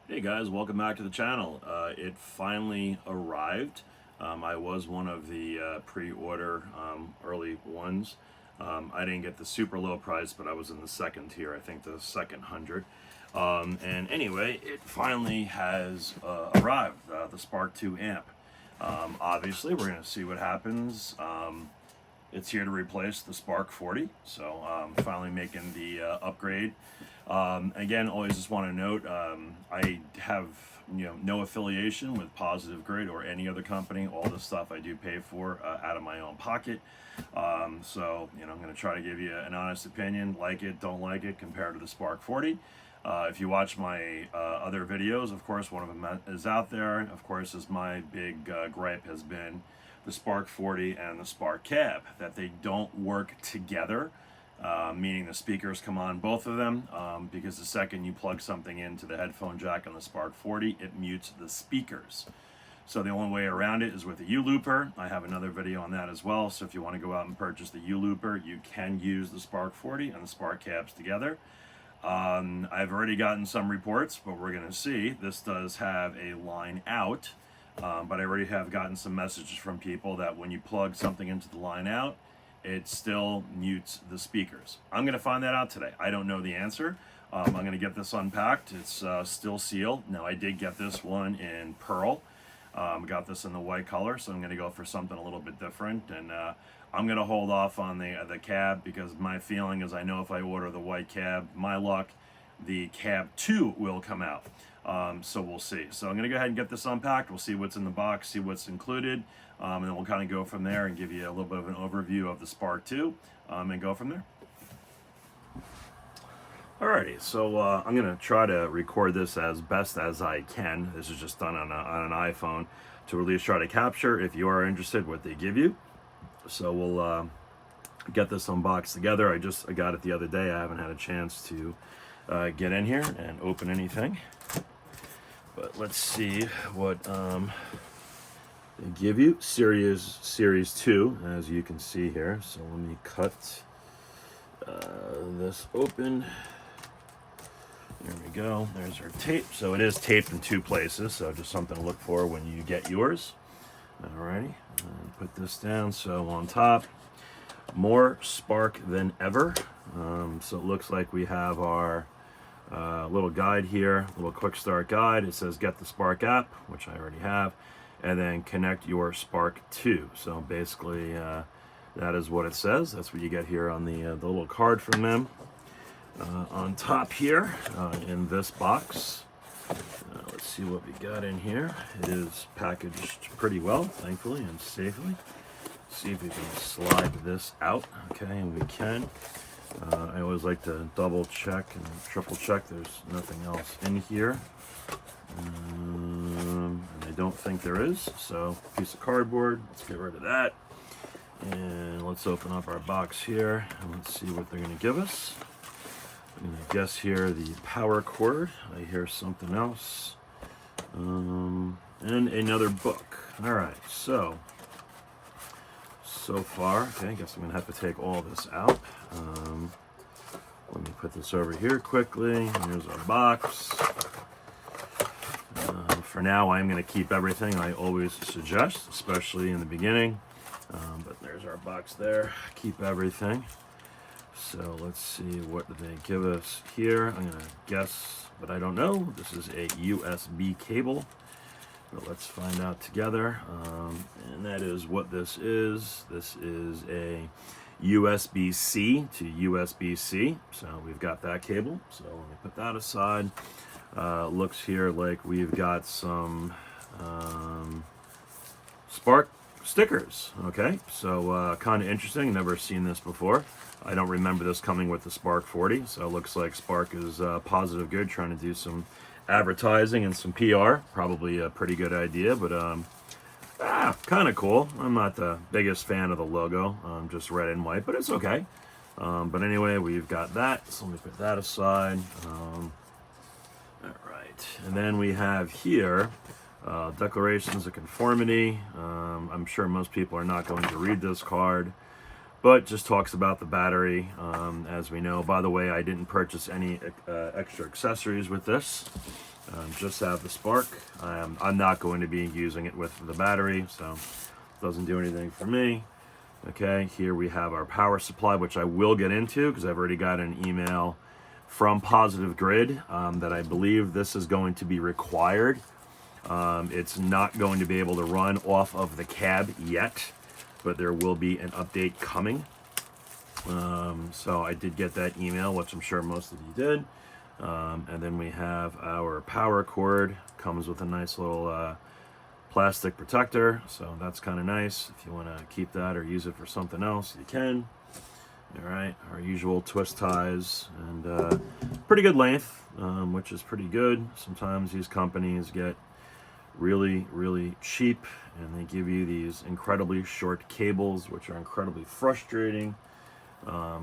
Hey guys, welcome back to the channel. It finally arrived. I was one of the pre-order early ones. I didn't get the super low price, but I was in the second tier, I think the second 100. And anyway, it finally has arrived, the Spark 2 amp. Obviously, we're going to see what happens. It's here to replace the Spark 40, so finally making the upgrade. Again, always just want to note, I have no affiliation with Positive Grid or any other company. All this stuff I do pay for out of my own pocket. So I'm going to try to give you an honest opinion. Like it, don't like it, compared to the Spark 40. If you watch my other videos, of course, one of them is out there. Of course, as my big gripe has been the Spark 40 and the Spark Cab, that they don't work together. Meaning the speakers come on both of them, because the second you plug something into the headphone jack on the Spark 40, it mutes the speakers. So the only way around it is with a U-looper. I have another video on that as well, so if you want to go out and purchase the U-looper, you can use the Spark 40 and the Spark Cabs together. I've already gotten some reports, but we're going to see. This does have a line out, but I already have gotten some messages from people that when you plug something into the line out, it still mutes the speakers. I'm going to find that out today. I don't know the answer. I'm going to get this unpacked. It's still sealed. Now, I did get this one in pearl. Got this in the white color, so I'm going to go for something a little bit different. And I'm going to hold off on the cab, because my feeling is I know if I order the white cab, my luck, the cab 2 will come out. So we'll see. So I'm going to go ahead and get this unpacked. We'll see what's in the box, see what's included, and then we'll kind of go from there and give you a little bit of an overview of the Spark 2, and go from there. Alrighty, so I'm going to try to record this as best as I can. This is just done on an iPhone to at least try to capture, if you are interested, what they give you. So we'll get this unboxed together. I got it the other day. I haven't had a chance to get in here and open anything. But let's see what they give you. Series 2, as you can see here. So let me cut this open. There we go. There's our tape. So it is taped in 2 places, so just something to look for when you get yours. Alrighty, put this down. So on top, more Spark than ever. So it looks like we have our little guide here, little quick start guide. It says get the Spark app, which I already have, and then connect your Spark 2. So basically that is what it says. That's what you get here on the little card from them. On top here, in this box, let's see what we got in here. It is packaged pretty well, thankfully, and safely. See if we can slide this out. Okay, and we can. I always like to double check and triple check there's nothing else in here. And I don't think there is. So, piece of cardboard, let's get rid of that. And let's open up our box here and let's see what they're going to give us. I'm going to guess here the power cord. I hear something else. And another book. Alright, so far, okay, I guess I'm going to have to take all this out. Let me put this over here quickly. Here's our box. For now, I'm going to keep everything I always suggest, especially in the beginning. But there's our box there. Keep everything. So let's see what they give us here. I'm going to guess, but I don't know. This is a USB cable. But let's find out together. And that is what this is. This is a USB-C to USB-C. So we've got that cable. So let me put that aside. Looks here like we've got some Spark stickers. Okay, so kind of interesting. Never seen this before. I don't remember this coming with the Spark 40. So it looks like Spark is Positive Good, trying to do some advertising and some PR. Probably a pretty good idea, but kind of cool. I'm not the biggest fan of the logo, just red and white, but it's okay. But anyway, we've got that, so let me put that aside. All right, and then we have here declarations of conformity. I'm sure most people are not going to read this card, but just talks about the battery, as we know. By the way, I didn't purchase any extra accessories with this. Just have the spark. I'm not going to be using it with the battery, so it doesn't do anything for me. Okay, here we have our power supply, which I will get into because I've already got an email from Positive Grid that I believe this is going to be required. It's not going to be able to run off of the cab yet, but there will be an update coming. So I did get that email, which I'm sure most of you did. And then we have our power cord. Comes with a nice little plastic protector, so that's kind of nice. If you want to keep that or use it for something else, you can. All right, our usual twist ties, and pretty good length, which is pretty good. Sometimes these companies get really cheap, and they give you these incredibly short cables, which are incredibly frustrating.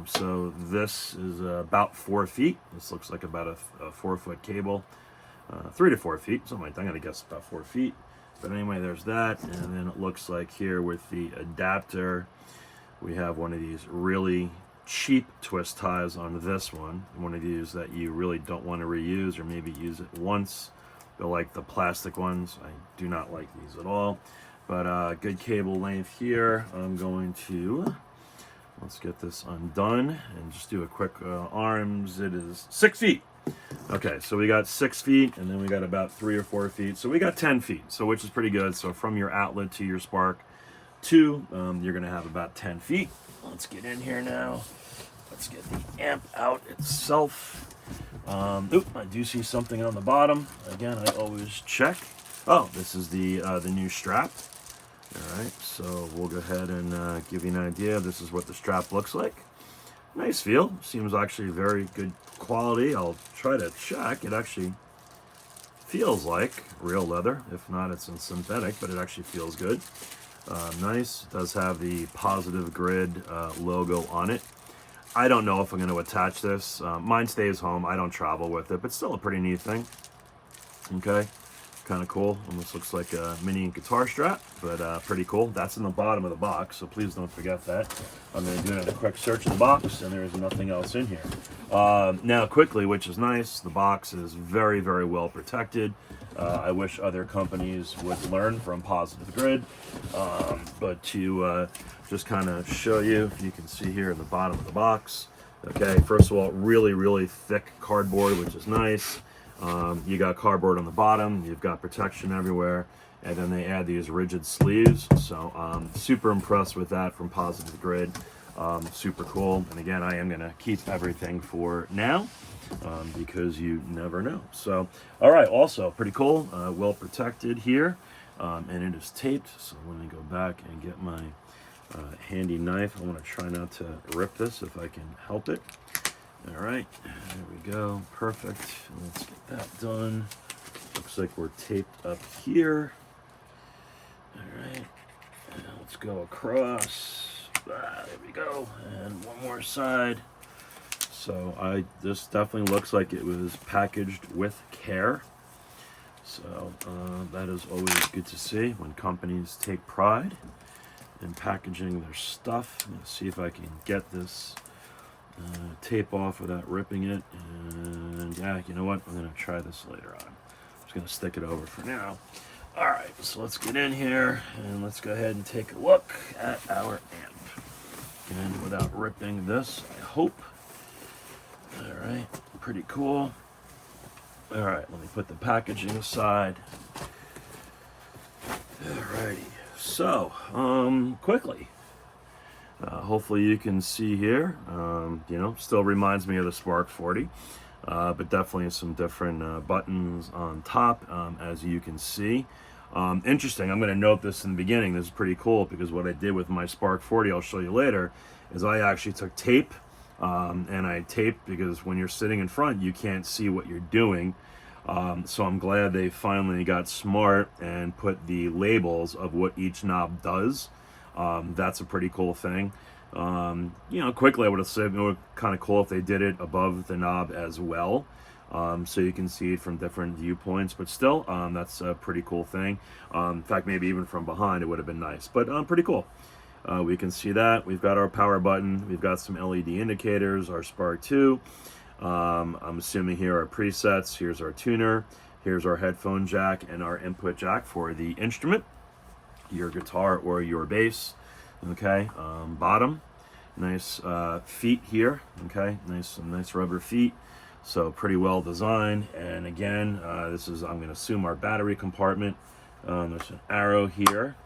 So this is about 4 feet. This looks like about a 4-foot cable, 3 to 4 feet, something like that. I'm gonna guess about 4 feet. But anyway, there's that, and then it looks like here with the adapter, we have one of these really cheap twist ties on this one of these that you really don't want to reuse, or maybe use it once. They're like the plastic ones. I do not like these at all, but good cable length here. I'm going to, let's get this undone and just do a quick arms. It is 6 feet. Okay, so we got 6 feet, and then we got about 3 or 4 feet, so we got 10 feet, so which is pretty good. So from your outlet to your spark 2, you're gonna have about 10 feet. Let's get in here now. Let's get the amp out itself. Oop, I do see something on the bottom. Again, I always check. Oh, this is the new strap. All right, so we'll go ahead and give you an idea. This is what the strap looks like. Nice feel. Seems actually very good quality. I'll try to check. It actually feels like real leather. If not, it's in synthetic, but it actually feels good. Nice. It does have the Positive Grid logo on it. I don't know if I'm going to attach this. Mine stays home. I don't travel with it, but still a pretty neat thing. Okay. Kind of cool. Almost looks like a mini guitar strap, but pretty cool. That's in the bottom of the box, so please don't forget that. I'm going to do another quick search of the box, and there is nothing else in here. Now, quickly, which is nice, the box is very well protected. I wish other companies would learn from Positive Grid, but to just kind of show you, if you can see here in the bottom of the box. Okay, first of all, really thick cardboard, which is nice. You got cardboard on the bottom, you've got protection everywhere, and then they add these rigid sleeves. So super impressed with that from Positive Grid. Super cool. And again, I am going to keep everything for now because you never know. So, all right, also pretty cool, well protected here, and it is taped. So let me go back and get my handy knife. I want to try not to rip this if I can help it. All right, there we go, perfect. Let's get that done. Looks like we're taped up here. All right, and let's go across. There we go, and one more side. So this definitely looks like it was packaged with care. So that is always good to see when companies take pride in packaging their stuff. Let's see if I can get this tape off without ripping it, and yeah, you know what, I'm going to try this later on. I'm just going to stick it over for now. All right, so let's get in here and let's go ahead and take a look at our amp, and without ripping this, I hope. All right, pretty cool. All right, let me put the packaging aside. All righty, so quickly, hopefully you can see here, you know, still reminds me of the Spark 40, but definitely some different buttons on top, as you can see. Interesting, I'm going to note this in the beginning. This is pretty cool because what I did with my Spark 40, I'll show you later, is I actually took tape, and I taped because when you're sitting in front, you can't see what you're doing. So I'm glad they finally got smart and put the labels of what each knob does. That's a pretty cool thing. You know, quickly I would have said it would be kind of cool if they did it above the knob as well, so you can see it from different viewpoints, but still, that's a pretty cool thing. In fact, maybe even from behind it would have been nice, but pretty cool. We can see that. We've got our power button. We've got some LED indicators, our Spark 2. I'm assuming here are presets. Here's our tuner. Here's our headphone jack and our input jack for the instrument, your guitar or your bass. Okay, bottom, nice feet here. Okay, some nice rubber feet. So pretty well designed. And again, this is, I'm going to assume, our battery compartment. There's an arrow here,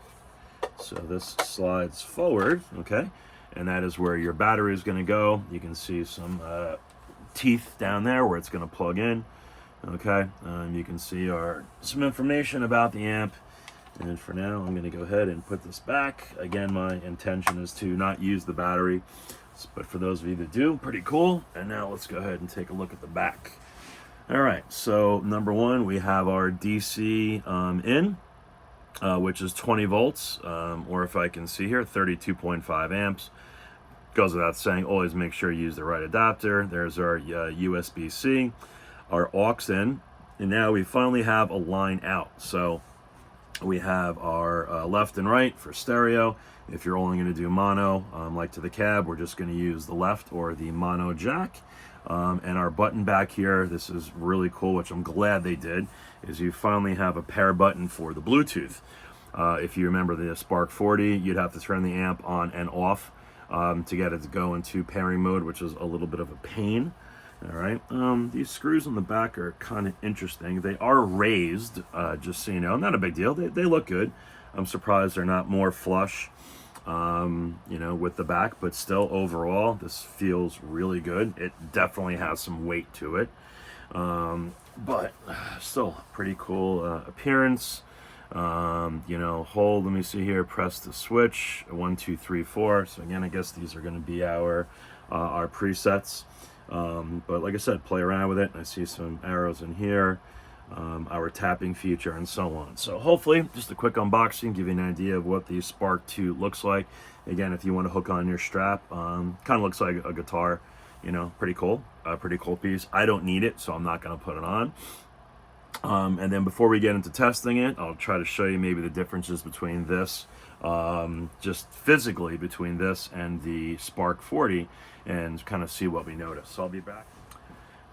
so this slides forward. Okay, and that is where your battery is going to go. You can see some teeth down there where it's going to plug in. Okay, you can see some information about the amp. And for now, I'm going to go ahead and put this back. Again, my intention is to not use the battery, but for those of you that do, pretty cool. And now let's go ahead and take a look at the back. All right, so number one, we have our DC in, which is 20 volts, or if I can see here, 32.5 amps. Goes without saying, always make sure you use the right adapter. There's our USB-C, our aux in, and now we finally have a line out. So we have our left and right for stereo. If you're only going to do mono, like to the cab, we're just going to use the left or the mono jack. And our button back here, this is really cool, which I'm glad they did, is you finally have a pair button for the Bluetooth. If you remember the Spark 40, you'd have to turn the amp on and off to get it to go into pairing mode, which is a little bit of a pain. All right, these screws on the back are kind of interesting. They are raised, just so you know, not a big deal. They look good. I'm surprised they're not more flush, you know, with the back, but still overall, this feels really good. It definitely has some weight to it, but still pretty cool appearance. You know, hold, let me see here, press the switch, 1, 2, 3, 4. So again, I guess these are going to be our presets. But like I said, play around with it. I see some arrows in here, our tapping feature, and so on. So hopefully, just a quick unboxing, give you an idea of what the Spark 2 looks like. Again, if you want to hook on your strap, kind of looks like a guitar, you know, pretty cool piece. I don't need it, so I'm not going to put it on. And then before we get into testing it, I'll try to show you maybe the differences between this, just physically between this and the Spark 40, and kind of see what we notice. So I'll be back.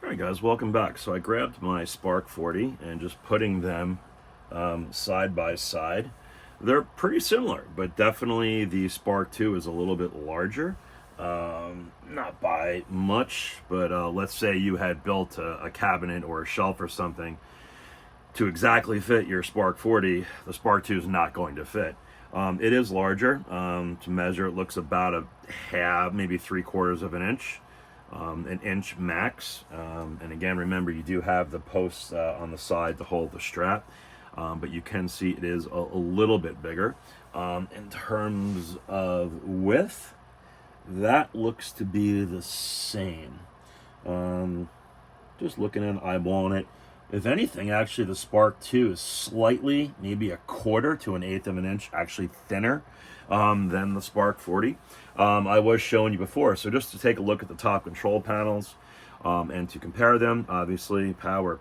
All right, guys, welcome back. So I grabbed my Spark 40 and just putting them side by side. They're pretty similar, but definitely the Spark 2 is a little bit larger. Not by much, but let's say you had built a cabinet or a shelf or something to exactly fit your Spark 40, the Spark 2 is not going to fit. It is larger. To measure, it looks about a half, maybe 3/4 of an inch max. And again, remember, you do have the posts on the side to hold the strap, but you can see it is a little bit bigger. In terms of width, that looks to be the same. Just looking at eyeballing it. If anything, actually, the Spark 2 is slightly, maybe 1/4 to 1/8 of an inch, actually thinner than the Spark 40. I was showing you before, so just to take a look at the top control panels and to compare them, obviously, power,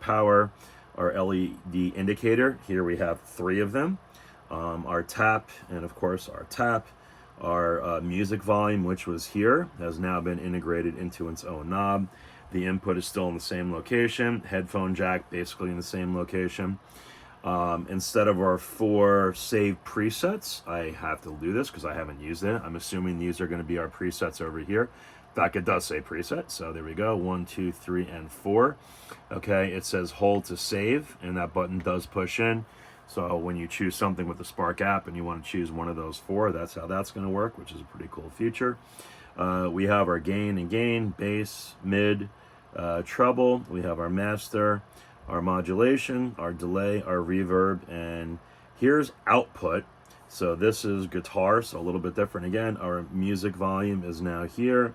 our LED indicator. Here we have 3 of them. Our tap, and of course, our tap. Our music volume, which was here, has now been integrated into its own knob. The input is still in the same location. Headphone jack basically in the same location. Instead of our 4 saved presets, I have to do this because I haven't used it. I'm assuming these are going to be our presets over here. In fact, it does say preset, so there we go. 1, 2, 3, and 4. Okay, it says hold to save, and that button does push in. So when you choose something with the Spark app and you want to choose one of those 4, that's how that's going to work, which is a pretty cool feature. We have our gain, bass, mid, treble. We have our master, our modulation, our delay, our reverb, and here's output. So this is guitar, so a little bit different again. Our music volume is now here.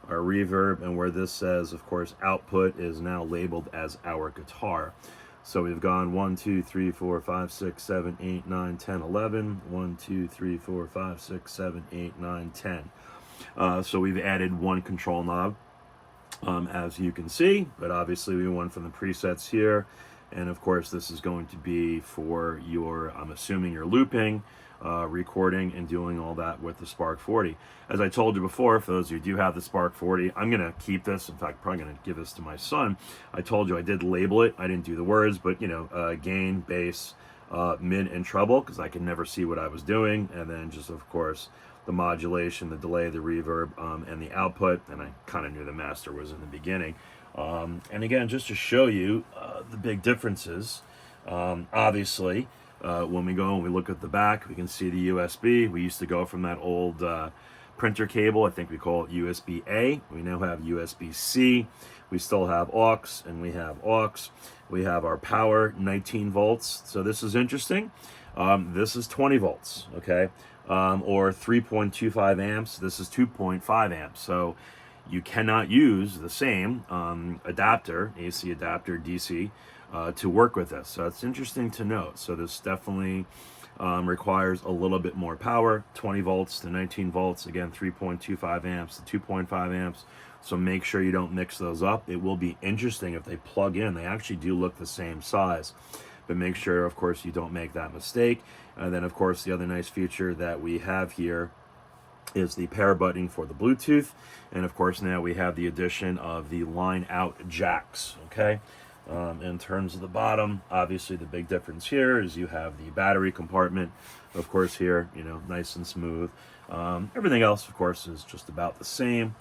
Our reverb, and where this says, of course, output, is now labeled as our guitar. So we've gone 1, 2, 3, 4, 5, 6, 7, 8, 9, 10, 11. 1, 2, 3, 4, 5, 6, 7, 8, 9, 10. So we've added 1 control knob, as you can see, but obviously we went from the presets here And of course, this is going to be for your, I'm assuming you're looping, recording, and doing all that with the Spark 40. As I told you before, for those of you who do have the Spark 40, I'm going to keep this. In fact, probably going to give this to my son. I told you I did label it. I didn't do the words, but, gain, bass, mid, and treble, because I could never see what I was doing. And then just, of course, the modulation, the delay, the reverb, and the output. And I kind of knew the master was in the beginning. And again, just to show you the big differences, obviously, when we go and we look at the back, we can see the USB. We used to go from that old printer cable. I think we call it USB-A. We now have USB-C. We still have aux, and we have aux. We have our power, 19 volts. So this is interesting. This is 20 volts, okay? Or 3.25 amps. This is 2.5 amps. So you cannot use the same adapter, AC adapter, DC, to work with this. So it's interesting to note. So this definitely requires a little bit more power, 20 volts to 19 volts, again, 3.25 amps to 2.5 amps. So make sure you don't mix those up. It will be interesting if they plug in. They actually do look the same size. But make sure, of course, you don't make that mistake. And then, of course, the other nice feature that we have here is the pair button for the Bluetooth. And of course, now we have the addition of the line out jacks, okay? In terms of the bottom, obviously the big difference here is you have the battery compartment, of course, here, nice and smooth. Everything else, of course, is just about the same.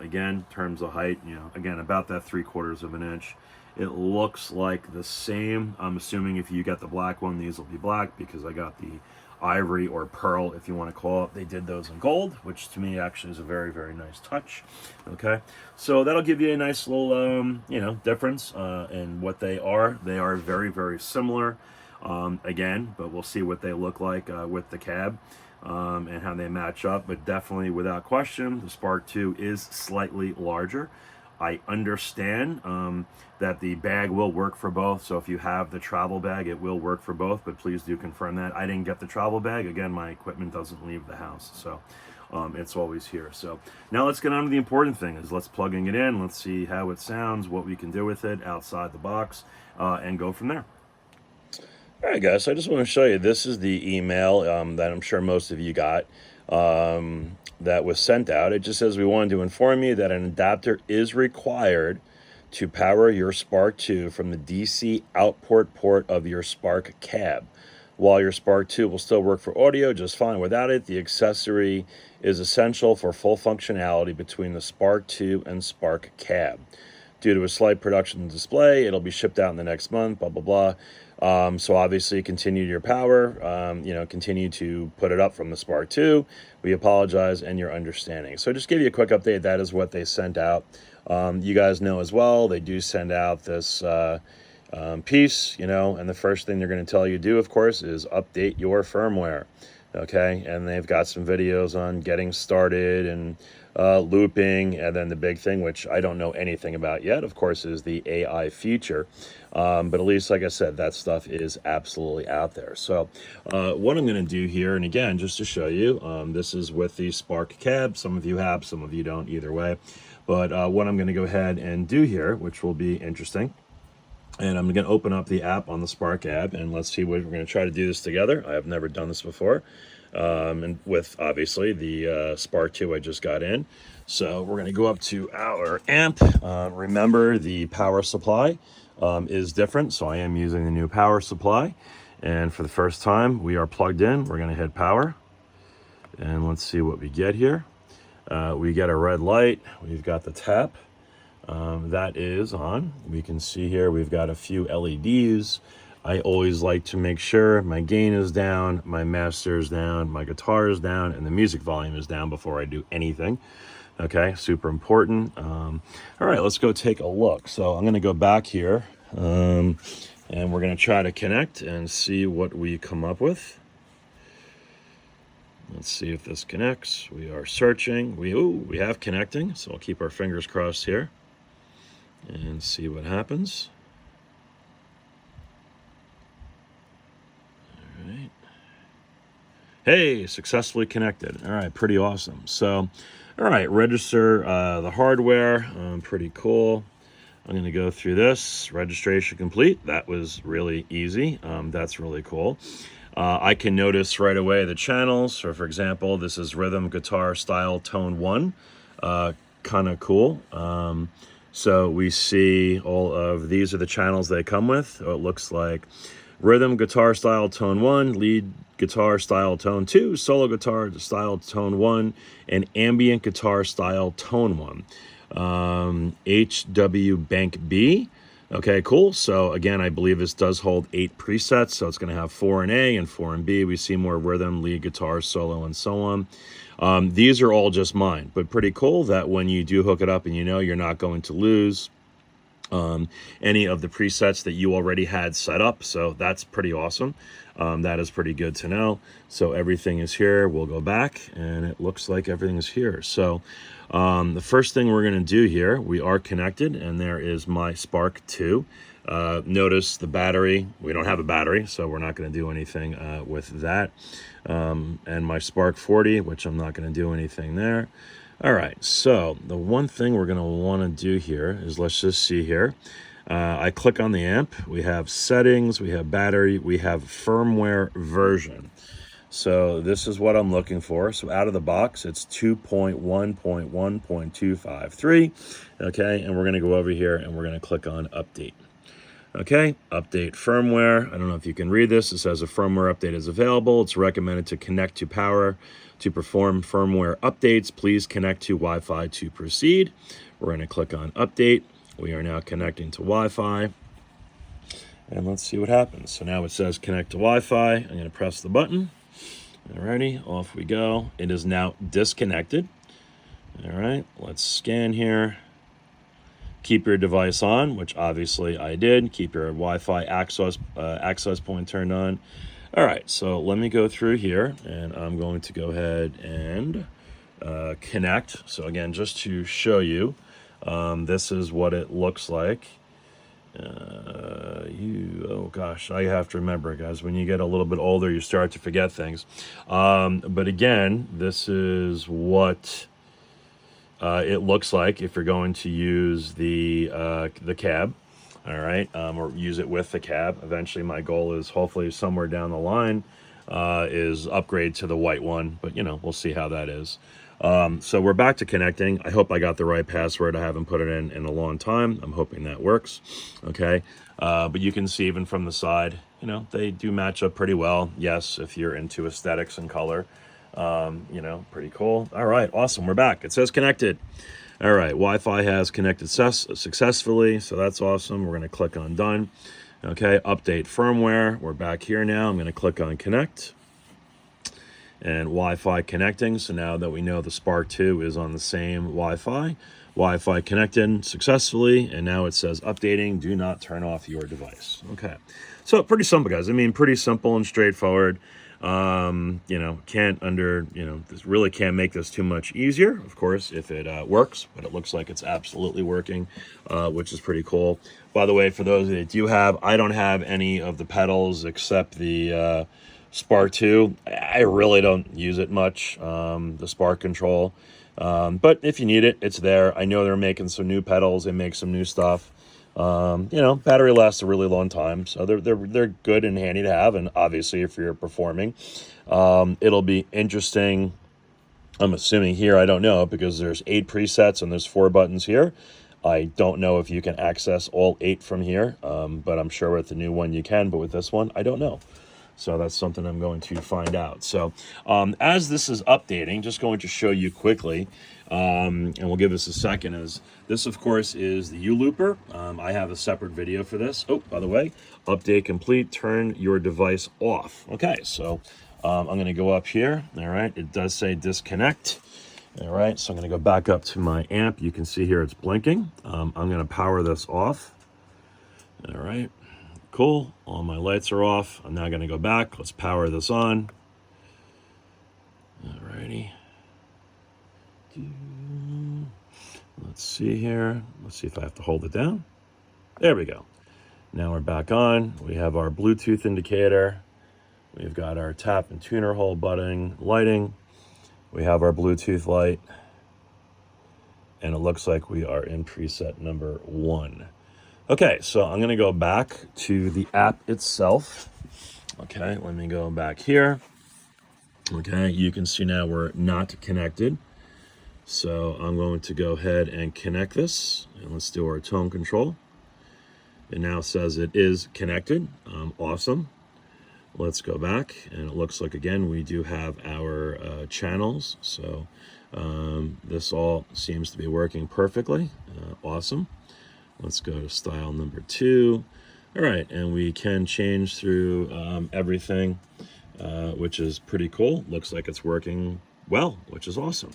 Again, in terms of height, again, about that 3/4 of an inch. It looks like the same. I'm assuming if you get the black one, these will be black, because I got the ivory or pearl, if you want to call it. They did those in gold, which to me actually is a very, very nice touch. Okay, so that'll give you a nice little difference in what they are. They are very, very similar, again, but we'll see what they look like with the cab and how they match up. But definitely, without question, the Spark 2 is slightly larger. I understand that the bag will work for both. So if you have the travel bag, it will work for both, but please do confirm that. I didn't get the travel bag. Again, my equipment doesn't leave the house, so it's always here. So now let's get on to the important thing, is let's plugging it in. Let's see how it sounds, what we can do with it outside the box, and go from there. All right, guys, so I just want to show you, this is the email that I'm sure most of you got. That was sent out. It just says, we wanted to inform you that an adapter is required to power your Spark 2 from the DC output port of your Spark cab. While your Spark 2 will still work for audio just fine without it, the accessory is essential for full functionality between the Spark 2 and Spark cab. Due to a slight production display, it'll be shipped out in the next month, blah, blah, blah. So obviously continue your power, continue to put it up from the Spark 2. We apologize and your understanding. So just give you a quick update. That is what they sent out. You guys know as well, they do send out this piece, and the first thing they're going to tell you to do, of course, is update your firmware. Okay, and they've got some videos on getting started and looping, and then the big thing, which I don't know anything about yet, of course, is the AI feature. But at least, like I said, that stuff is absolutely out there. So what I'm going to do here, and again, just to show you, this is with the Spark cab. Some of you have, some of you don't, either way. But what I'm going to go ahead and do here, which will be interesting, and I'm going to open up the app on the Spark app, and let's see what we're going to try to do this together. I have never done this before, and with obviously the Spark 2 I just got in. So we're going to go up to our amp. Remember, the power supply is different, so I am using the new power supply. And for the first time, we are plugged in. We're going to hit power, and let's see what we get here. We get a red light. We've got the tap. That is on. We can see here we've got a few LEDs. I always like to make sure my gain is down, my master is down, my guitar is down, and the music volume is down before I do anything. Okay, super important. All right, let's go take a look. So I'm going to go back here, and we're going to try to connect and see what we come up with. Let's see if this connects. We are searching. We have connecting, so I'll keep our fingers crossed here and see what happens. All right. Hey, successfully connected. All right, pretty awesome. So, all right, register the hardware. Pretty cool. I'm going to go through this. Registration complete. That was really easy. That's really cool. I can notice right away the channels. So for example, this is rhythm, guitar, style, tone 1. Kind of cool. So we see all of these are the channels they come with. So it looks like rhythm, guitar, style, tone 1, lead guitar, style, tone 2, solo guitar, style, tone 1, and ambient guitar, style, tone 1. HW Bank B. Okay, cool. So again, I believe this does hold 8 presets. So it's going to have 4 in A and 4 in B. We see more rhythm, lead guitar, solo, and so on. These are all just mine, but pretty cool that when you do hook it up and you know you're not going to lose any of the presets that you already had set up. So that's pretty awesome. That is pretty good to know. So everything is here. We'll go back and it looks like everything is here. So the first thing we're going to do here, we are connected and there is my Spark 2. Notice the battery. We don't have a battery, so we're not going to do anything with that. And my Spark 40, which I'm not going to do anything there. All right, so the one thing we're going to want to do here is let's just see here. I click on the amp. We have settings, we have battery, we have firmware version. So this is what I'm looking for. So out of the box, it's 2.1.1.253. Okay, and we're going to go over here and we're going to click on update. Okay, update firmware. I don't know if you can read this. It says a firmware update is available. It's recommended to connect to power to perform firmware updates. Please connect to Wi-Fi to proceed. We're going to click on update. We are now connecting to Wi-Fi. And let's see what happens. So now it says connect to Wi-Fi. I'm going to press the button. Alrighty, off we go. It is now disconnected. All right, let's scan here. Keep your device on, which obviously I did. Keep your Wi-Fi access point turned on. All right, so let me go through here, and I'm going to go ahead and connect. So again, just to show you, this is what it looks like. Oh gosh, I have to remember, guys, when you get a little bit older, you start to forget things. But again, this is what it looks like if you're going to use the cab, all right, or use it with the cab. Eventually, my goal is hopefully somewhere down the line is upgrade to the white one, but you know, we'll see how that is. So we're back to connecting. I hope I got the right password. I haven't put it in a long time. I'm hoping that works. Okay, but you can see even from the side, you know, they do match up pretty well. Yes, if you're into aesthetics and color. You know, pretty cool. All right, awesome. We're back. It says connected. All right, Wi-Fi has connected successfully, so that's awesome. We're going to click on done. Okay, update firmware. We're back here now. I'm going to click on connect and Wi-Fi connecting. So now that we know the Spark 2 is on the same Wi-Fi, Wi-Fi connected successfully, and now it says updating. Do not turn off your device. Okay, so pretty simple, guys. I mean, pretty simple and straightforward. You know, this really can't make this too much easier, of course, if it works, but it looks like it's absolutely working, which is pretty cool. By the way, for those that do have, I don't have any of the pedals except the Spark 2. I really don't use it much, the Spark Control. But if you need it, it's there. I know they're making some new pedals. They make some new stuff. You know, battery lasts a really long time, so they're good and handy to have. And obviously, if you're performing, it'll be interesting. I'm assuming here, I don't know, because there's 8 presets and there's 4 buttons here. I don't know if you can access all 8 from here, but I'm sure with the new one you can. But with this one, I don't know. So that's something I'm going to find out. So as this is updating, just going to show you quickly, and we'll give this a second, is this, of course, is the U-Looper. I have a separate video for this. Oh, by the way, update complete, turn your device off. Okay, so I'm going to go up here. All right, it does say disconnect. All right, so I'm going to go back up to my amp. You can see here it's blinking. I'm going to power this off. All right. Cool, all my lights are off. I'm now gonna go back. Let's power this on. Alrighty. Let's see here. Let's see if I have to hold it down. There we go. Now we're back on. We have our Bluetooth indicator. We've got our tap and tuner hole button lighting. We have our Bluetooth light. And it looks like we are in preset number 1. Okay, so I'm going to go back to the app itself. Okay, let me go back here. Okay, you can see now we're not connected. So I'm going to go ahead and connect this, and let's do our tone control. It now says it is connected. Awesome. Let's go back, and it looks like, again, we do have our channels. So this all seems to be working perfectly. Awesome. Let's go to style number 2. All right, and we can change through everything, which is pretty cool. Looks like it's working well, which is awesome.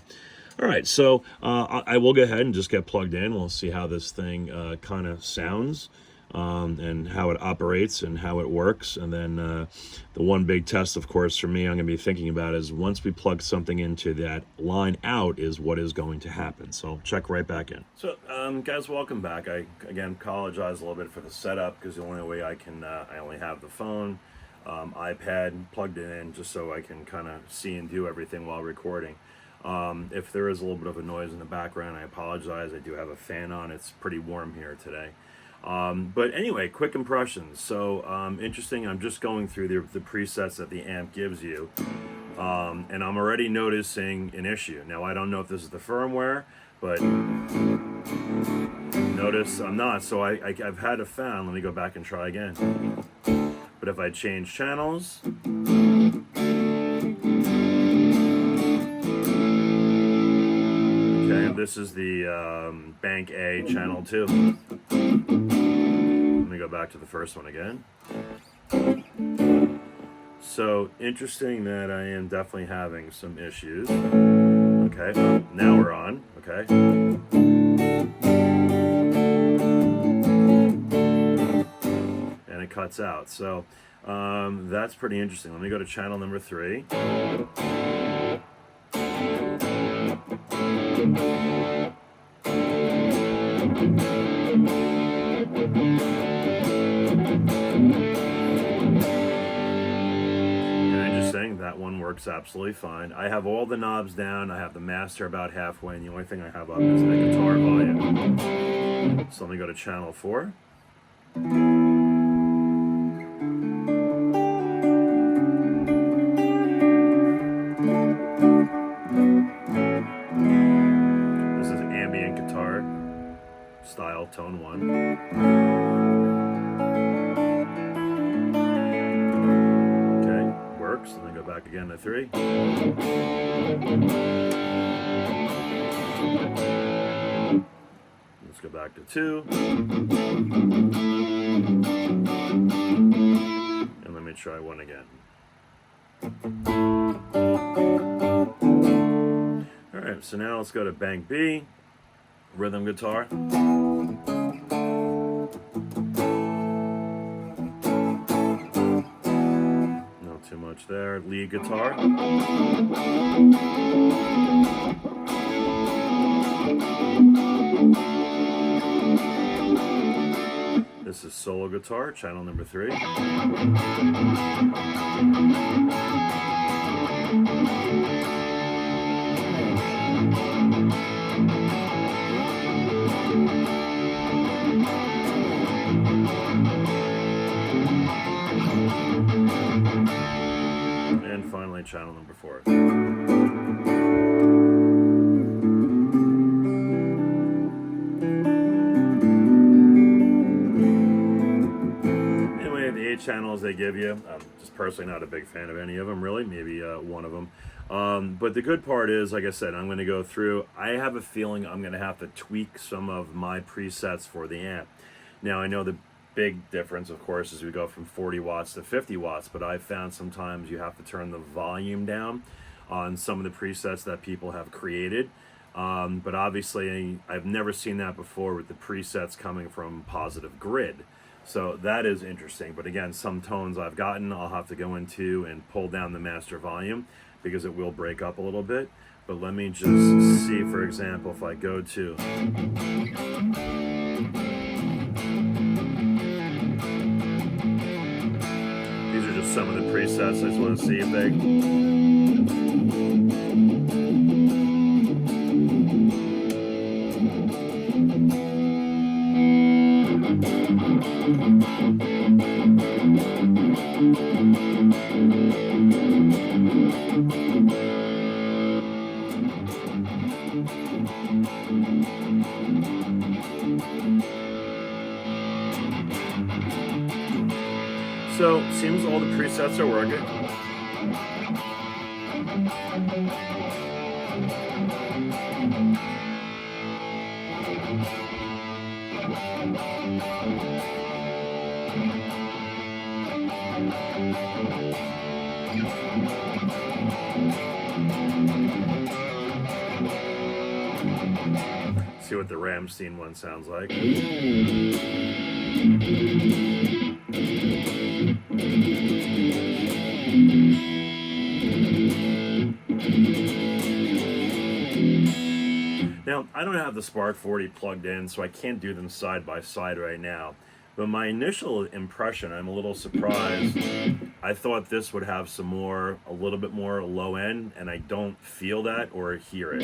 All right, so I will go ahead and just get plugged in. We'll see how this thing kind of sounds and how it operates and how it works. And then the one big test, of course, for me, I'm going to be thinking about is once we plug something into that line out is what is going to happen. So I'll check right back in. So guys, welcome back. I, again, apologize a little bit for the setup because the only way I can, I only have the phone, iPad plugged it in just so I can kind of see and do everything while recording. If there is a little bit of a noise in the background, I apologize. I do have a fan on. It's pretty warm here today. But anyway, quick impressions. So interesting, I'm just going through the presets that the amp gives you. And I'm already noticing an issue. Now, I don't know if this is the firmware, but notice I'm not. So I've had a fan. Let me go back and try again. But if I change channels, this is the Bank A channel 2. Let me go back to the first one again. So interesting that I am definitely having some issues. Okay, now we're on. Okay. And it cuts out. So that's pretty interesting. Let me go to channel number 3. That one works absolutely fine. I have all the knobs down. I have the master about halfway, and the only thing I have up is the guitar volume. So let me go to channel 4. This is ambient guitar style, tone 1. Let me go back again to 3. Let's go back to 2. And let me try 1 again. All right, so now let's go to Bank B, rhythm guitar. Too much there. Lead guitar. This is solo guitar, channel number 3. And finally, channel number 4. Anyway, the 8 channels they give you, I'm just personally not a big fan of any of them, really. Maybe one of them. But the good part is, like I said, I'm going to go through. I have a feeling I'm going to have to tweak some of my presets for the amp. Now, I know the big difference, of course, is we go from 40 watts to 50 watts, but I've found sometimes you have to turn the volume down on some of the presets that people have created. But obviously, I've never seen that before with the presets coming from Positive Grid. So that is interesting. But again, some tones I've gotten, I'll have to go into and pull down the master volume because it will break up a little bit. But let me just see, for example, if I go to... These are just some of the presets. I just want to see if they... So, seems all the presets are working. See what the Ramstein one sounds like. Now, I don't have the Spark 40 plugged in, so I can't do them side by side right now. But my initial impression, I'm a little surprised. I thought this would have a little bit more low end, and I don't feel that or hear it.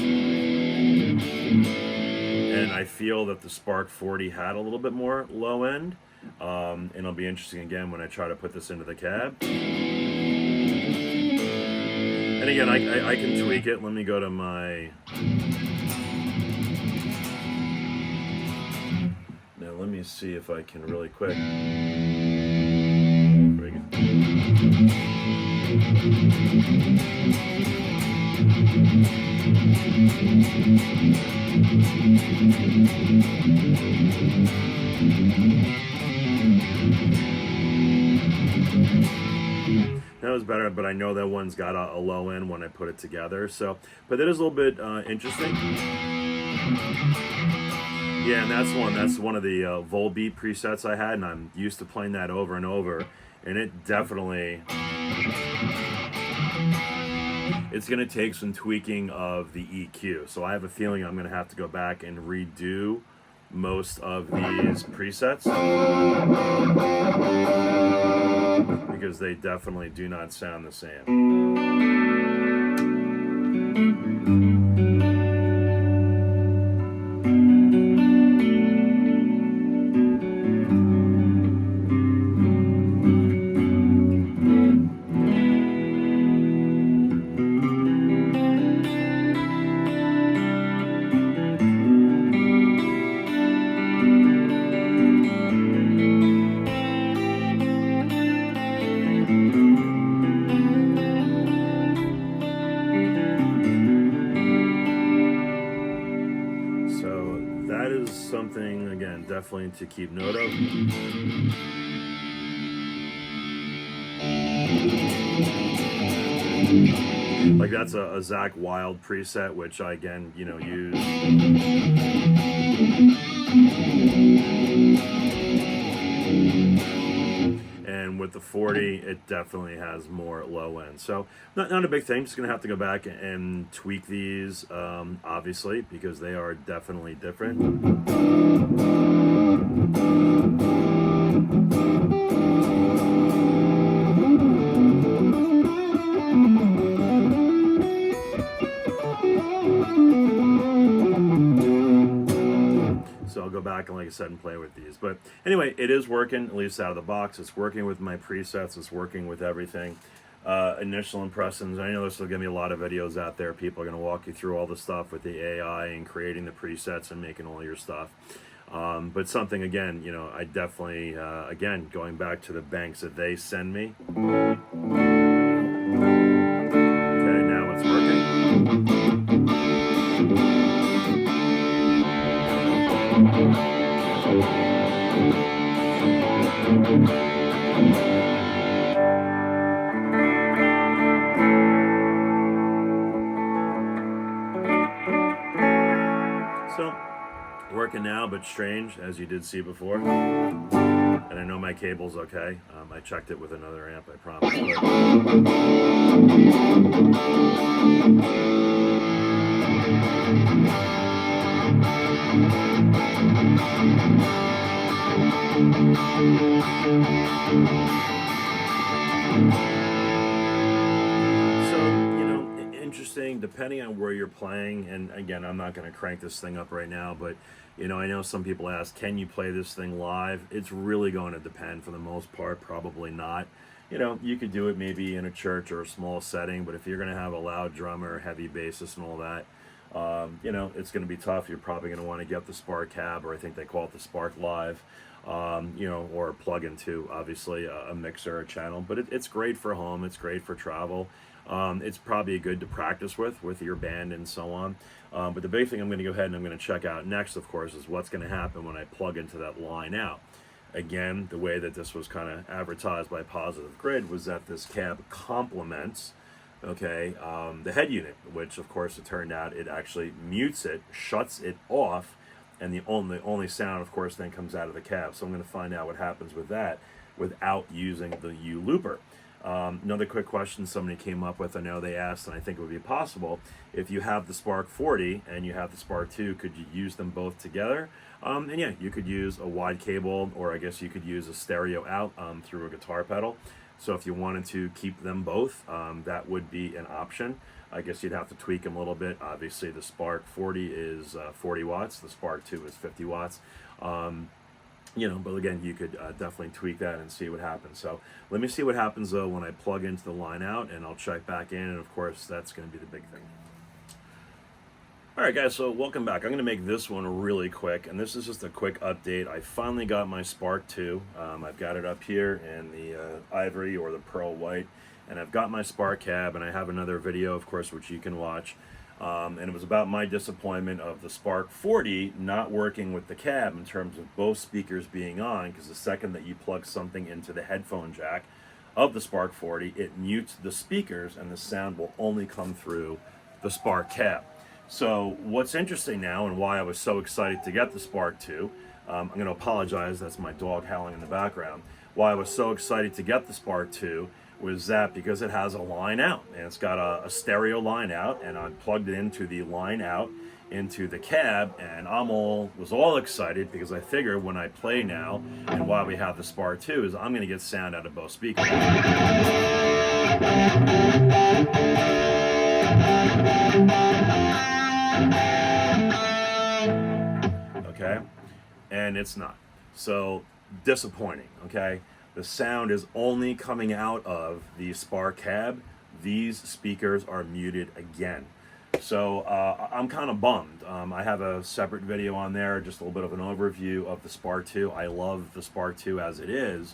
And I feel that the Spark 40 had a little bit more low end. And it'll be interesting again when I try to put this into the cab. And again, I can tweak it. Let me go to my... Now let me see if I can really quick. That was better, but I know that one's got a low end when I put it together. So, but that is a little bit interesting. Yeah, and that's one of the Volbeat presets I had, and I'm used to playing that over and over, and it definitely, it's going to take some tweaking of the EQ. So I have a feeling I'm going to have to go back and redo most of these presets because they definitely do not sound the same. That is something, again, definitely to keep note of. Like that's a Zach Wild preset, which I, again, use. And with the 40, it definitely has more low end. So not a big thing. Just going to have to go back and tweak these, obviously, because they are definitely different. So I'll go back and, like I said, and play with these. But anyway, it is working, at least out of the box. It's working with my presets. It's working with everything. Initial impressions. I know this will give me a lot of videos out there. People are going to walk you through all the stuff with the AI and creating the presets and making all your stuff. But something, again, I definitely, again, going back to the banks that they send me. Okay, now it's working. So, working now, but strange, as you did see before. And I know my cable's okay. I checked it with another amp, I promise. Interesting, depending on where you're playing, and again, I'm not going to crank this thing up right now, but I know some people ask, can you play this thing live? It's really going to depend. For the most part, probably not. you know, you could do it maybe in a church or a small setting, but if you're going to have a loud drummer, heavy bassist, and all that, you know, it's going to be tough. You're probably going to want to get the Spark Cab, or I think they call it the Spark Live, you know, or plug into obviously a mixer, a channel. But it's great for home. It's great for travel. It's probably good to practice with your band and so on. But the big thing I'm going to go ahead and I'm going to check out next, of course, is what's going to happen when I plug into that line out. Again, the way that this was kind of advertised by Positive Grid was that this cab complements, okay, the head unit, which of course it turned out it actually mutes it, shuts it off, and the only sound, of course, then comes out of the cab. So I'm going to find out what happens with that without using the U looper. Another quick question somebody came up with, I know they asked, and I think it would be possible, if you have the Spark 40 and you have the Spark 2, could you use them both together? And yeah, you could use a wide cable, or I guess you could use a stereo out through a guitar pedal. So if you wanted to keep them both, that would be an option. I guess you'd have to tweak them a little bit. Obviously, the Spark 40 is 40 watts. The Spark 2 is 50 watts. You know, but again, you could definitely tweak that and see what happens. So let me see what happens, though, when I plug into the line out, and I'll check back in. And, of course, that's going to be the big thing. All right, guys, so welcome back. I'm going to make this one really quick, and this is just a quick update. I finally got my Spark 2. I've got it up here in the ivory or the pearl white, and I've got my Spark Cab, and I have another video, of course, which you can watch. And it was about my disappointment of the Spark 40 not working with the cab in terms of both speakers being on, because the second that you plug something into the headphone jack of the Spark 40, it mutes the speakers, and the sound will only come through the Spark Cab. So what's interesting now, and why I was so excited to get the Spark 2, I'm going to apologize, that's my dog howling in the background. Why I was so excited to get the Spark 2 was that because it has a line out, and it's got a stereo line out, and I plugged it into the line out into the cab, and was all excited because I figured when I play now, and why we have the Spark 2, is I'm going to get sound out of both speakers. Okay, and it's not. So disappointing. Okay, the sound is only coming out of the Spark Cab. These speakers are muted again. So I'm kind of bummed. I have a separate video on there, just a little bit of an overview of the Spark 2. I love the Spark 2 as it is,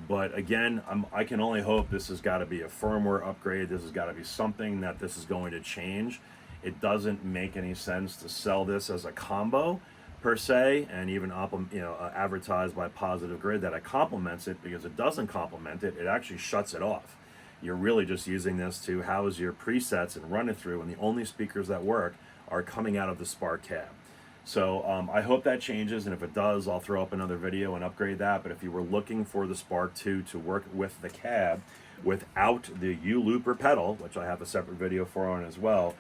but again, I can only hope this has got to be a firmware upgrade. This has got to be something that this is going to change. It doesn't make any sense to sell this as a combo per se, and even advertised by Positive Grid that it complements it, because it doesn't complement it. It actually shuts it off. You're really just using this to house your presets and run it through, and the only speakers that work are coming out of the Spark Cab. So I hope that changes, and if it does, I'll throw up another video and upgrade that. But if you were looking for the Spark 2 to work with the cab without the U-looper pedal, which I have a separate video for on as well,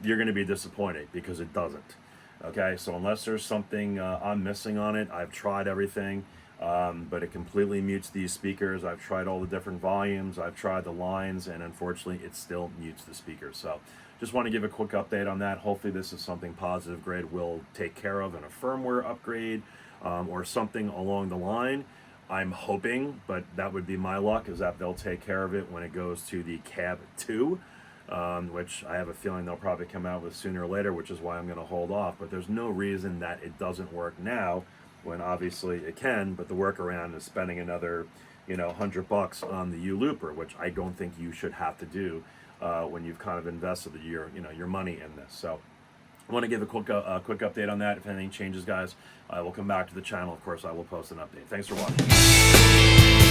you're going to be disappointed because it doesn't. Okay, so unless there's something I'm missing on it, I've tried everything, but it completely mutes these speakers. I've tried all the different volumes, I've tried the lines, and unfortunately it still mutes the speakers. So just want to give a quick update on that. Hopefully this is something Positive Grid will take care of in a firmware upgrade or something along the line. I'm hoping, but that would be my luck, is that they'll take care of it when it goes to the Cab 2. Which I have a feeling they'll probably come out with sooner or later, which is why I'm going to hold off. But there's no reason that it doesn't work now, when obviously it can. But the workaround is spending another, $100 on the U-looper, which I don't think you should have to do when you've kind of invested your money in this. So I want to give a quick update on that. If anything changes, guys, I will come back to the channel. Of course, I will post an update. Thanks for watching.